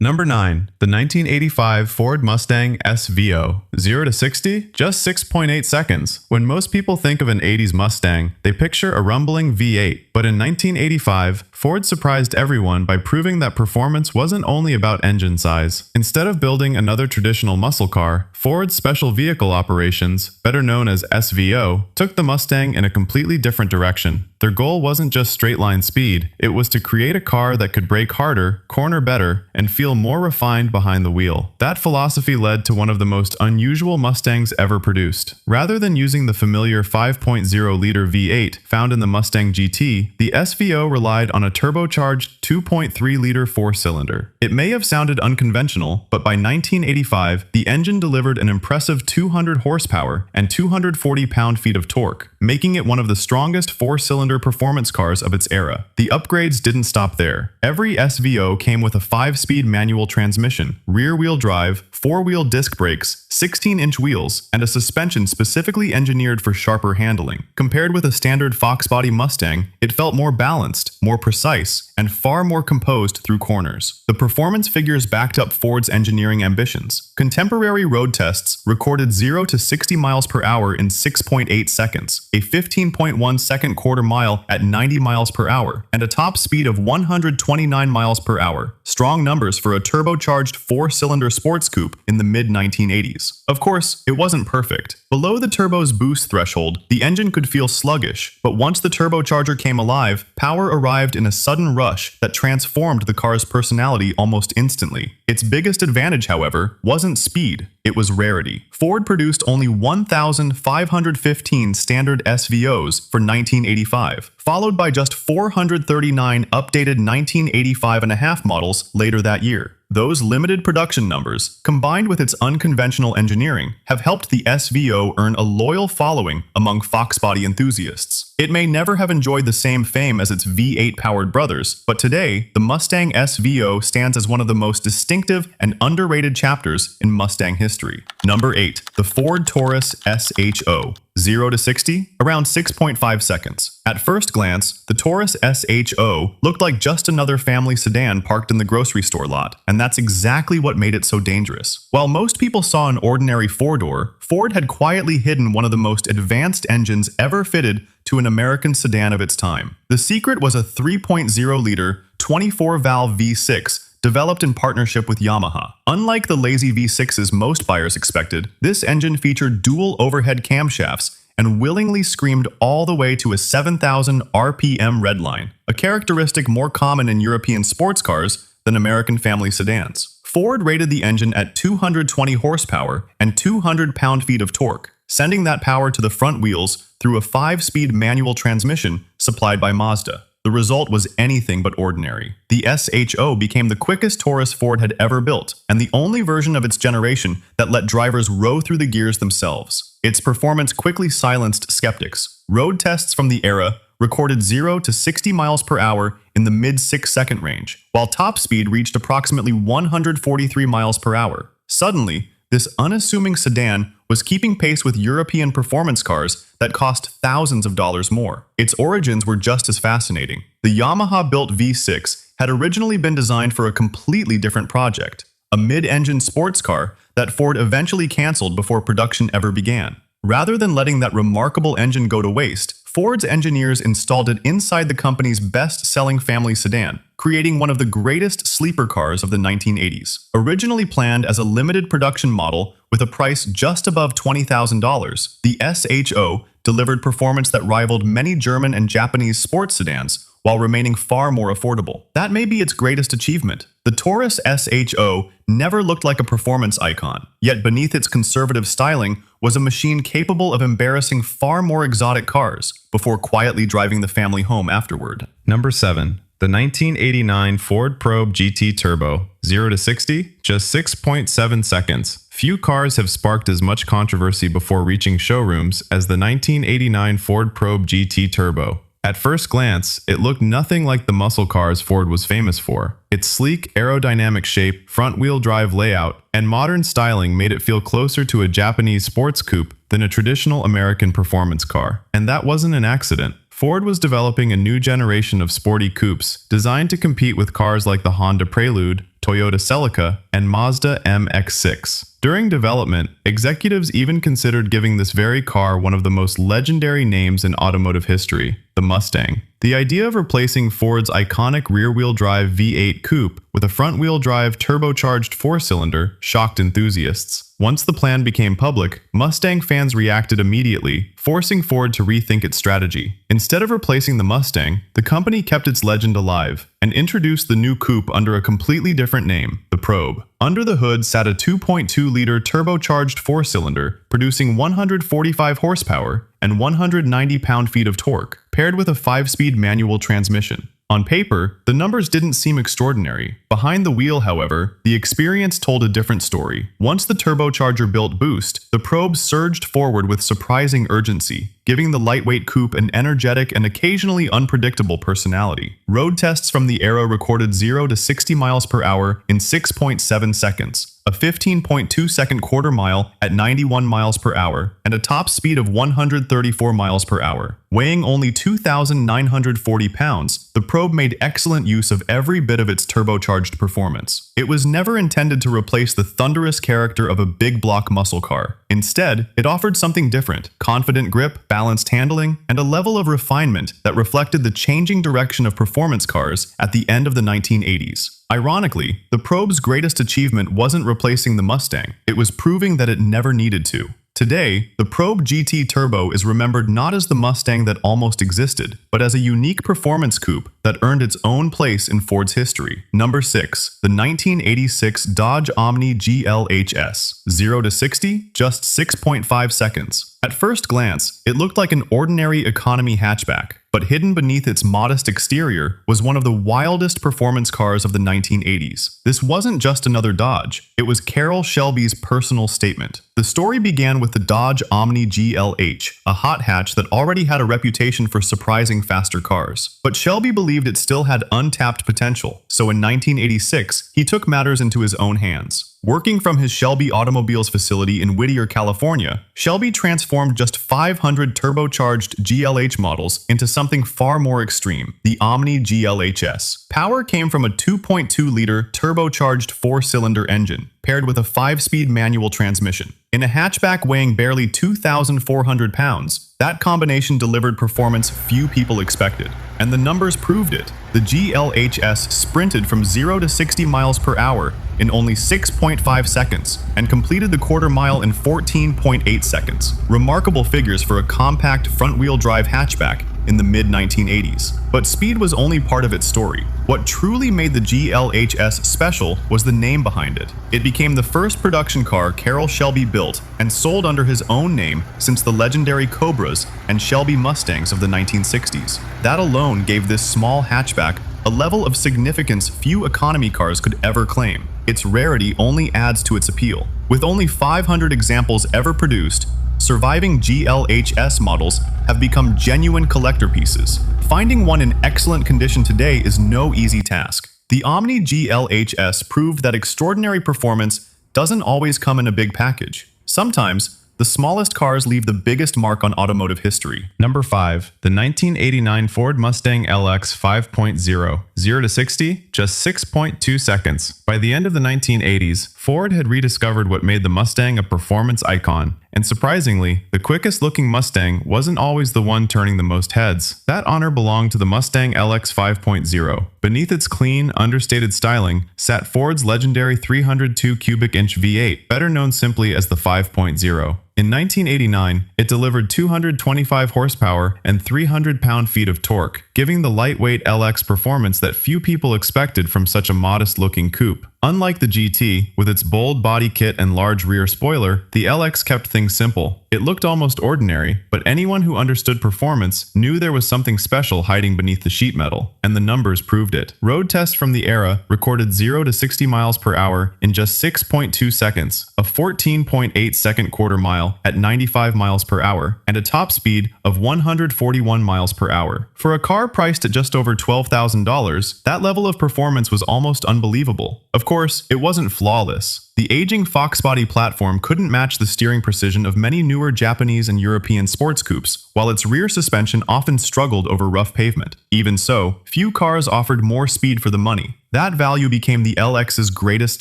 Number 9. The 1985 Ford Mustang SVO. 0 to 60? Just 6.8 seconds. When most people think of an 80s Mustang, they picture a rumbling V8. But in 1985, Ford surprised everyone by proving that performance wasn't only about engine size. Instead of building another traditional muscle car, Ford's Special Vehicle Operations, better known as SVO, took the Mustang in a completely different direction. Their goal wasn't just straight-line speed, it was to create a car that could brake harder, corner better, and feel more refined behind the wheel. That philosophy led to one of the most unusual Mustangs ever produced. Rather than using the familiar 5.0-liter V8 found in the Mustang GT, the SVO relied on a turbocharged 2.3-liter four-cylinder. It may have sounded unconventional, but by 1985, the engine delivered an impressive 200 horsepower and 240 pound-feet of torque, making it one of the strongest four-cylinder performance cars of its era. The upgrades didn't stop there. Every SVO came with a 5-speed manual transmission, rear-wheel drive, 4-wheel disc brakes, 16-inch wheels, and a suspension specifically engineered for sharper handling. Compared with a standard Fox body Mustang, it felt more balanced, more precise, and far more composed through corners. The performance figures backed up Ford's engineering ambitions. Contemporary road tests recorded 0 to 60 miles per hour in 6.8 seconds, a 15.1-second quarter mile at 90 miles per hour, and a top speed of 129 miles per hour. Strong numbers for a turbocharged four-cylinder sports coupe in the mid-1980s. Of course, it wasn't perfect. Below the turbo's boost threshold, the engine could feel sluggish, but once the turbocharger came alive, power arrived in a sudden rush that transformed the car's personality almost instantly. Its biggest advantage, however, wasn't speed, it was rarity. Ford produced only 1,515 standard SVOs for 1985, followed by just 439 updated 1985.5 models later that year. Those limited production numbers, combined with its unconventional engineering, have helped the SVO earn a loyal following among Fox body enthusiasts. It may never have enjoyed the same fame as its V8-powered brothers, but today, the Mustang SVO stands as one of the most distinctive and underrated chapters in Mustang history. Number 8. The Ford Taurus SHO. 0 to 60? Around 6.5 seconds. At first glance, the Taurus SHO looked like just another family sedan parked in the grocery store lot, and that's exactly what made it so dangerous. While most people saw an ordinary four-door, Ford had quietly hidden one of the most advanced engines ever fitted to an American sedan of its time. The secret was a 3.0-liter, 24-valve V6 developed in partnership with Yamaha. Unlike the lazy V6s most buyers expected, this engine featured dual overhead camshafts and willingly screamed all the way to a 7,000 RPM redline, a characteristic more common in European sports cars than American family sedans. Ford rated the engine at 220 horsepower and 200 pound-feet of torque, sending that power to the front wheels through a 5-speed manual transmission supplied by Mazda. The result was anything but ordinary. The SHO became the quickest Taurus Ford had ever built, and the only version of its generation that let drivers row through the gears themselves. Its performance quickly silenced skeptics. Road tests from the era recorded 0 to 60 miles per hour in the mid-6-second range, while top speed reached approximately 143 miles per hour. Suddenly, this unassuming sedan was keeping pace with European performance cars that cost thousands of dollars more. Its origins were just as fascinating. The Yamaha-built V6 had originally been designed for a completely different project, a mid-engine sports car that Ford eventually canceled before production ever began. Rather than letting that remarkable engine go to waste, Ford's engineers installed it inside the company's best-selling family sedan, creating one of the greatest sleeper cars of the 1980s. Originally planned as a limited production model with a price just above $20,000, the SHO delivered performance that rivaled many German and Japanese sports sedans while remaining far more affordable. That may be its greatest achievement. The Taurus SHO never looked like a performance icon, yet beneath its conservative styling was a machine capable of embarrassing far more exotic cars before quietly driving the family home afterward. Number 7. The 1989 Ford Probe GT Turbo. 0 to 60? Just 6.7 seconds. Few cars have sparked as much controversy before reaching showrooms as the 1989 Ford Probe GT Turbo. At first glance, it looked nothing like the muscle cars Ford was famous for. Its sleek, aerodynamic shape, front-wheel drive layout, and modern styling made it feel closer to a Japanese sports coupe than a traditional American performance car. And that wasn't an accident. Ford was developing a new generation of sporty coupes designed to compete with cars like the Honda Prelude, Toyota Celica, and Mazda MX-6. During development, executives even considered giving this very car one of the most legendary names in automotive history, the Mustang. The idea of replacing Ford's iconic rear-wheel drive V8 coupe with a front-wheel drive turbocharged four-cylinder shocked enthusiasts. Once the plan became public, Mustang fans reacted immediately, forcing Ford to rethink its strategy. Instead of replacing the Mustang, the company kept its legend alive and introduced the new coupe under a completely different name, the Probe. Under the hood sat a 2.2-liter turbocharged four-cylinder, producing 145 horsepower and 190 pound-feet of torque, paired with a 5-speed manual transmission. On paper, the numbers didn't seem extraordinary. Behind the wheel, however, the experience told a different story. Once the turbocharger built boost, the Probe surged forward with surprising urgency, giving the lightweight coupe an energetic and occasionally unpredictable personality. Road tests from the era recorded 0 to 60 miles per hour in 6.7 seconds. A 15.2-second quarter mile at 91 miles per hour, and a top speed of 134 miles per hour. Weighing only 2,940 pounds, the Probe made excellent use of every bit of its turbocharged performance. It was never intended to replace the thunderous character of a big block muscle car. Instead, it offered something different: confident grip, balanced handling, and a level of refinement that reflected the changing direction of performance cars at the end of the 1980s. Ironically, the Probe's greatest achievement wasn't replacing the Mustang, it was proving that it never needed to. Today, the Probe GT Turbo is remembered not as the Mustang that almost existed, but as a unique performance coupe that earned its own place in Ford's history. Number 6. The 1986 Dodge Omni GLHS. 0 to 60, just 6.5 seconds. At first glance, it looked like an ordinary economy hatchback, but hidden beneath its modest exterior was one of the wildest performance cars of the 1980s. This wasn't just another Dodge, it was Carroll Shelby's personal statement. The story began with the Dodge Omni GLH, a hot hatch that already had a reputation for surprising faster cars. But Shelby believed it still had untapped potential, so in 1986, he took matters into his own hands. Working from his Shelby Automobiles facility in Whittier, California, Shelby transformed just 500 turbocharged GLH models into something far more extreme, the Omni GLHS. Power came from a 2.2-liter turbocharged four-cylinder engine, paired with a 5-speed manual transmission. In a hatchback weighing barely 2,400 pounds, that combination delivered performance few people expected. And the numbers proved it. The GLHS sprinted from 0 to 60 miles per hour in only 6.5 seconds and completed the quarter mile in 14.8 seconds. Remarkable figures for a compact front-wheel drive hatchback in the mid-1980s. But speed was only part of its story. What truly made the GLHS special was the name behind it. It became the first production car Carroll Shelby built and sold under his own name since the legendary Cobras and Shelby Mustangs of the 1960s. That alone gave this small hatchback a level of significance few economy cars could ever claim. Its rarity only adds to its appeal. With only 500 examples ever produced, surviving GLHS models have become genuine collector pieces. Finding one in excellent condition today is no easy task. The Omni GLHS proved that extraordinary performance doesn't always come in a big package. Sometimes, the smallest cars leave the biggest mark on automotive history. Number 5. The 1989 Ford Mustang LX 5.0. 0 to 60, just 6.2 seconds. By the end of the 1980s, Ford had rediscovered what made the Mustang a performance icon. And surprisingly, the quickest-looking Mustang wasn't always the one turning the most heads. That honor belonged to the Mustang LX 5.0. Beneath its clean, understated styling sat Ford's legendary 302 cubic inch V8, better known simply as the 5.0. In 1989, it delivered 225 horsepower and 300 pound-feet of torque, giving the lightweight LX performance that few people expected from such a modest-looking coupe. Unlike the GT, with its bold body kit and large rear spoiler, the LX kept things simple. It looked almost ordinary, but anyone who understood performance knew there was something special hiding beneath the sheet metal, and the numbers proved it. Road tests from the era recorded 0 to 60 miles per hour in just 6.2 seconds, a 14.8-second quarter mile at 95 miles per hour, and a top speed of 141 miles per hour. For a car priced at just over $12,000, that level of performance was almost unbelievable. Of course, it wasn't flawless. The aging Fox body platform couldn't match the steering precision of many newer Japanese and European sports coupes, while its rear suspension often struggled over rough pavement. Even so, few cars offered more speed for the money. That value became the LX's greatest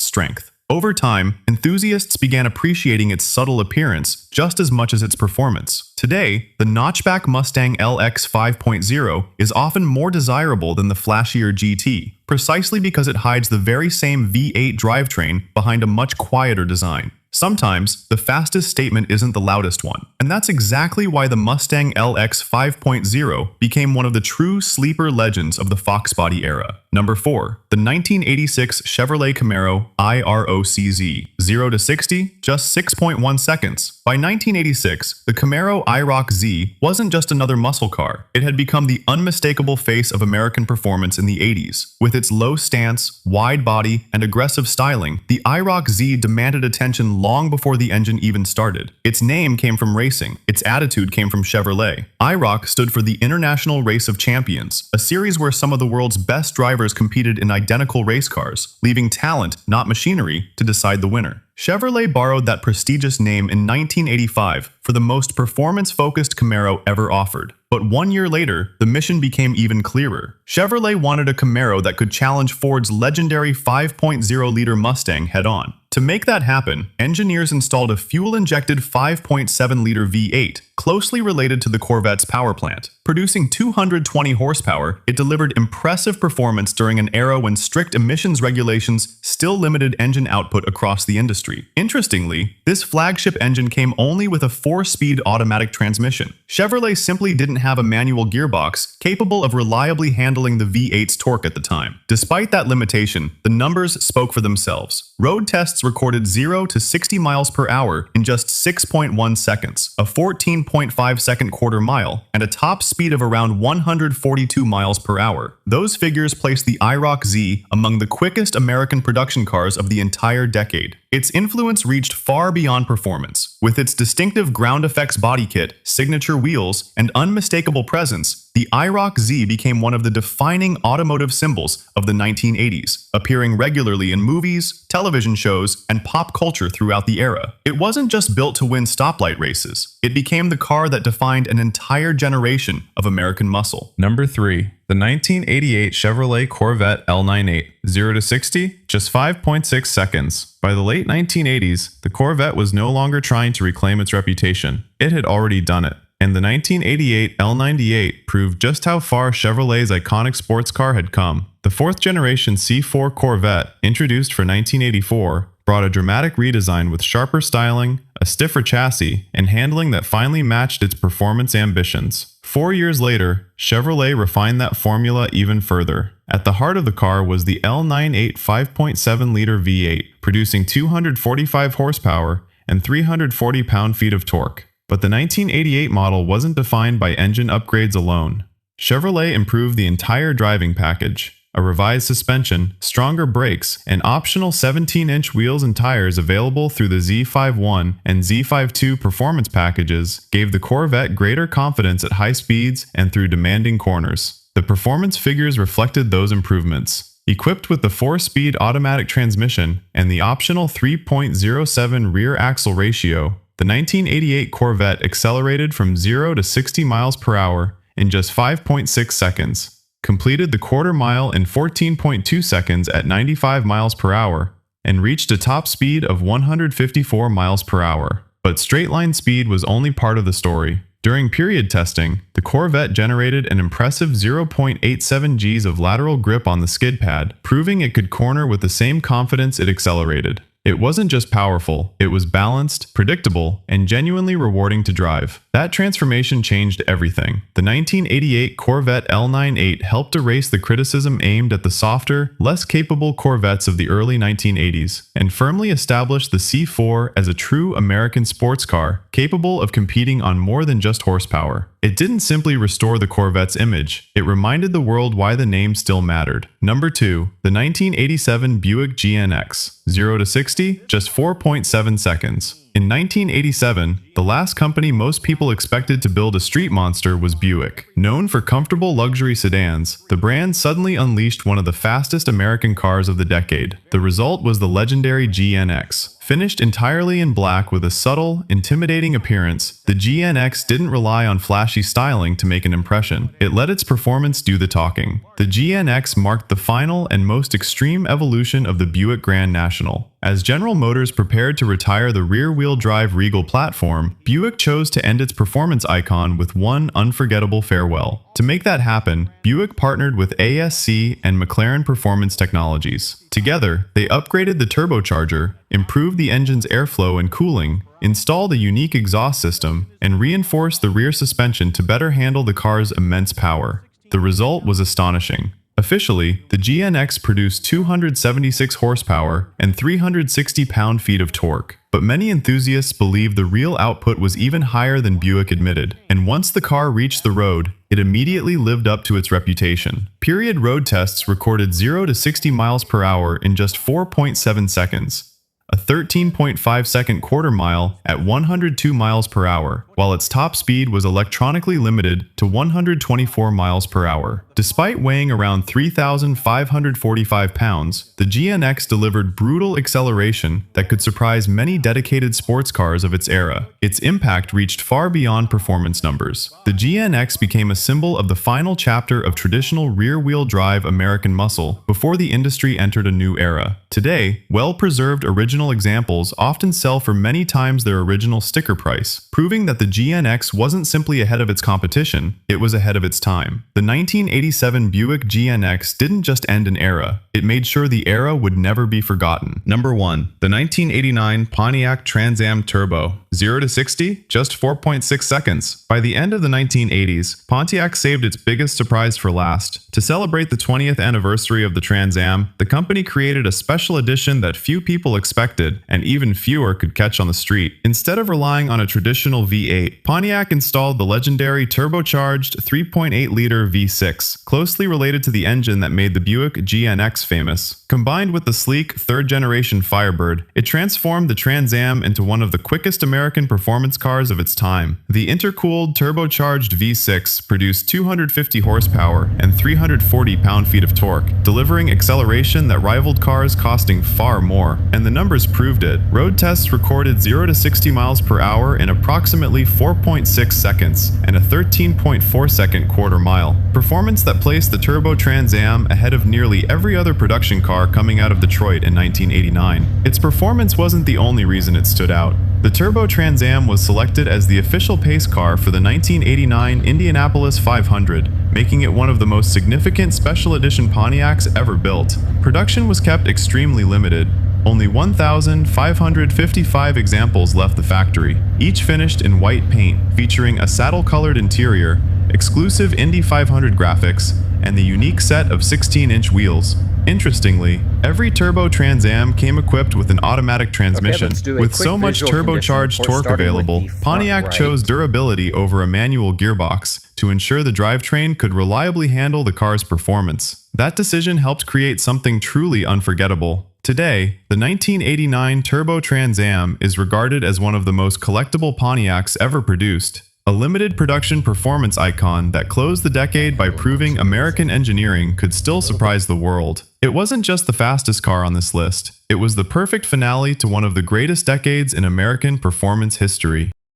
strength. Over time, enthusiasts began appreciating its subtle appearance just as much as its performance. Today, the notchback Mustang LX 5.0 is often more desirable than the flashier GT, precisely because it hides the very same V8 drivetrain behind a much quieter design. Sometimes, the fastest statement isn't the loudest one, and that's exactly why the Mustang LX 5.0 became one of the true sleeper legends of the Fox body era. Number 4. The 1986 Chevrolet Camaro IROC-Z. 0 to 60, just 6.1 seconds. By 1986, the Camaro IROC-Z wasn't just another muscle car. It had become the unmistakable face of American performance in the 80s. With its low stance, wide body, and aggressive styling, the IROC-Z demanded attention long before the engine even started. Its name came from racing. Its attitude came from Chevrolet. IROC stood for the International Race of Champions, a series where some of the world's best drivers competed in identical race cars, leaving talent, not machinery, to decide the winner. Chevrolet borrowed that prestigious name in 1985 for the most performance-focused Camaro ever offered. But 1 year later, the mission became even clearer. Chevrolet wanted a Camaro that could challenge Ford's legendary 5.0-liter Mustang head-on. To make that happen, engineers installed a fuel-injected 5.7-liter V8, closely related to the Corvette's power plant. Producing 220 horsepower, it delivered impressive performance during an era when strict emissions regulations still limited engine output across the industry. Interestingly, this flagship engine came only with a 4-speed automatic transmission. Chevrolet simply didn't have a manual gearbox capable of reliably handling the V8's torque at the time. Despite that limitation, the numbers spoke for themselves. Road tests recorded 0 to 60 miles per hour in just 6.1 seconds, a 14.5-second quarter mile, and a top speed of around 142 miles per hour. Those figures place the IROC-Z among the quickest American production cars of the entire decade. Its influence reached far beyond performance. With its distinctive ground effects body kit, signature wheels, and unmistakable presence, the IROC-Z became one of the defining automotive symbols of the 1980s, appearing regularly in movies, television shows, and pop culture throughout the era. It wasn't just built to win stoplight races. It became the car that defined an entire generation of American muscle. Number 3. The 1988 Chevrolet Corvette L98. 0 to 60, just 5.6 seconds. By the late 1980s, the Corvette was no longer trying to reclaim its reputation. It had already done it. And the 1988 L98 proved just how far Chevrolet's iconic sports car had come. The 4th-generation C4 Corvette, introduced for 1984, brought a dramatic redesign with sharper styling, a stiffer chassis, and handling that finally matched its performance ambitions. 4 years later, Chevrolet refined that formula even further. At the heart of the car was the L98 5.7-liter V8, producing 245 horsepower and 340 pound-feet of torque. But the 1988 model wasn't defined by engine upgrades alone. Chevrolet improved the entire driving package. A revised suspension, stronger brakes, and optional 17-inch wheels and tires available through the Z51 and Z52 performance packages gave the Corvette greater confidence at high speeds and through demanding corners. The performance figures reflected those improvements. Equipped with the 4-speed automatic transmission and the optional 3.07 rear axle ratio, the 1988 Corvette accelerated from 0 to 60 miles per hour in just 5.6 seconds. Completed the quarter mile in 14.2 seconds at 95 miles per hour, and reached a top speed of 154 miles per hour. But straight-line speed was only part of the story. During period testing, the Corvette generated an impressive 0.87 Gs of lateral grip on the skid pad, proving it could corner with the same confidence it accelerated. It wasn't just powerful, it was balanced, predictable, and genuinely rewarding to drive. That transformation changed everything. The 1988 Corvette L98 helped erase the criticism aimed at the softer, less capable Corvettes of the early 1980s, and firmly established the C4 as a true American sports car, capable of competing on more than just horsepower. It didn't simply restore the Corvette's image, it reminded the world why the name still mattered. Number 2. The 1987 Buick GNX. 0 to 60, just 4.7 seconds. In 1987, the last company most people expected to build a street monster was Buick. Known for comfortable luxury sedans, the brand suddenly unleashed one of the fastest American cars of the decade. The result was the legendary GNX. Finished entirely in black with a subtle, intimidating appearance, the GNX didn't rely on flashy styling to make an impression. It let its performance do the talking. The GNX marked the final and most extreme evolution of the Buick Grand National. As General Motors prepared to retire the rear-wheel drive Regal platform, Buick chose to end its performance icon with one unforgettable farewell. To make that happen, Buick partnered with ASC and McLaren Performance Technologies. Together, they upgraded the turbocharger, improved the engine's airflow and cooling, installed a unique exhaust system, and reinforced the rear suspension to better handle the car's immense power. The result was astonishing. Officially, the GNX produced 276 horsepower and 360 pound-feet of torque. But many enthusiasts believe the real output was even higher than Buick admitted, and once the car reached the road, it immediately lived up to its reputation. Period road tests recorded 0 to 60 miles per hour in just 4.7 seconds. A 13.5-second quarter mile at 102 miles per hour, while its top speed was electronically limited to 124 miles per hour. Despite weighing around 3,545 pounds, the GNX delivered brutal acceleration that could surprise many dedicated sports cars of its era. Its impact reached far beyond performance numbers. The GNX became a symbol of the final chapter of traditional rear-wheel drive American muscle before the industry entered a new era. Today, well-preserved original examples often sell for many times their original sticker price, proving that the GNX wasn't simply ahead of its competition, it was ahead of its time. The 1987 Buick GNX didn't just end an era, it made sure the era would never be forgotten. Number 1. The 1989 Pontiac Trans Am Turbo. 0 to 60, just 4.6 seconds. By the end of the 1980s, Pontiac saved its biggest surprise for last. To celebrate the 20th anniversary of the Trans Am, the company created a special edition that few people expected, and even fewer could catch on the street. Instead of relying on a traditional V8, Pontiac installed the legendary turbocharged 3.8-liter V6, closely related to the engine that made the Buick GNX famous. Combined with the sleek third-generation Firebird, it transformed the Trans Am into one of the quickest American performance cars of its time. The intercooled turbocharged V6 produced 250 horsepower and 340 pound-feet of torque, delivering acceleration that rivaled cars costing far more. And the numbers proved it. Road tests recorded 0 to 60 miles per hour in approximately 4.6 seconds and a 13.4-second quarter mile. Performance that placed the Turbo Trans Am ahead of nearly every other production car coming out of Detroit in 1989. Its performance wasn't the only reason it stood out. The Turbo Trans Am was selected as the official pace car for the 1989 Indianapolis 500, making it one of the most significant special edition Pontiacs ever built. Production was kept extremely limited. Only 1,555 examples left the factory, each finished in white paint, featuring a saddle-colored interior, exclusive Indy 500 graphics, and the unique set of 16-inch wheels. Interestingly, every Turbo Trans Am came equipped with an automatic transmission. With so much turbocharged torque available, Pontiac chose durability over a manual gearbox to ensure the drivetrain could reliably handle the car's performance. That decision helped create something truly unforgettable. Today, the 1989 Turbo Trans Am is regarded as one of the most collectible Pontiacs ever produced. A limited production performance icon that closed the decade by proving American engineering could still surprise the world. It wasn't just the fastest car on this list, it was the perfect finale to one of the greatest decades in American performance history.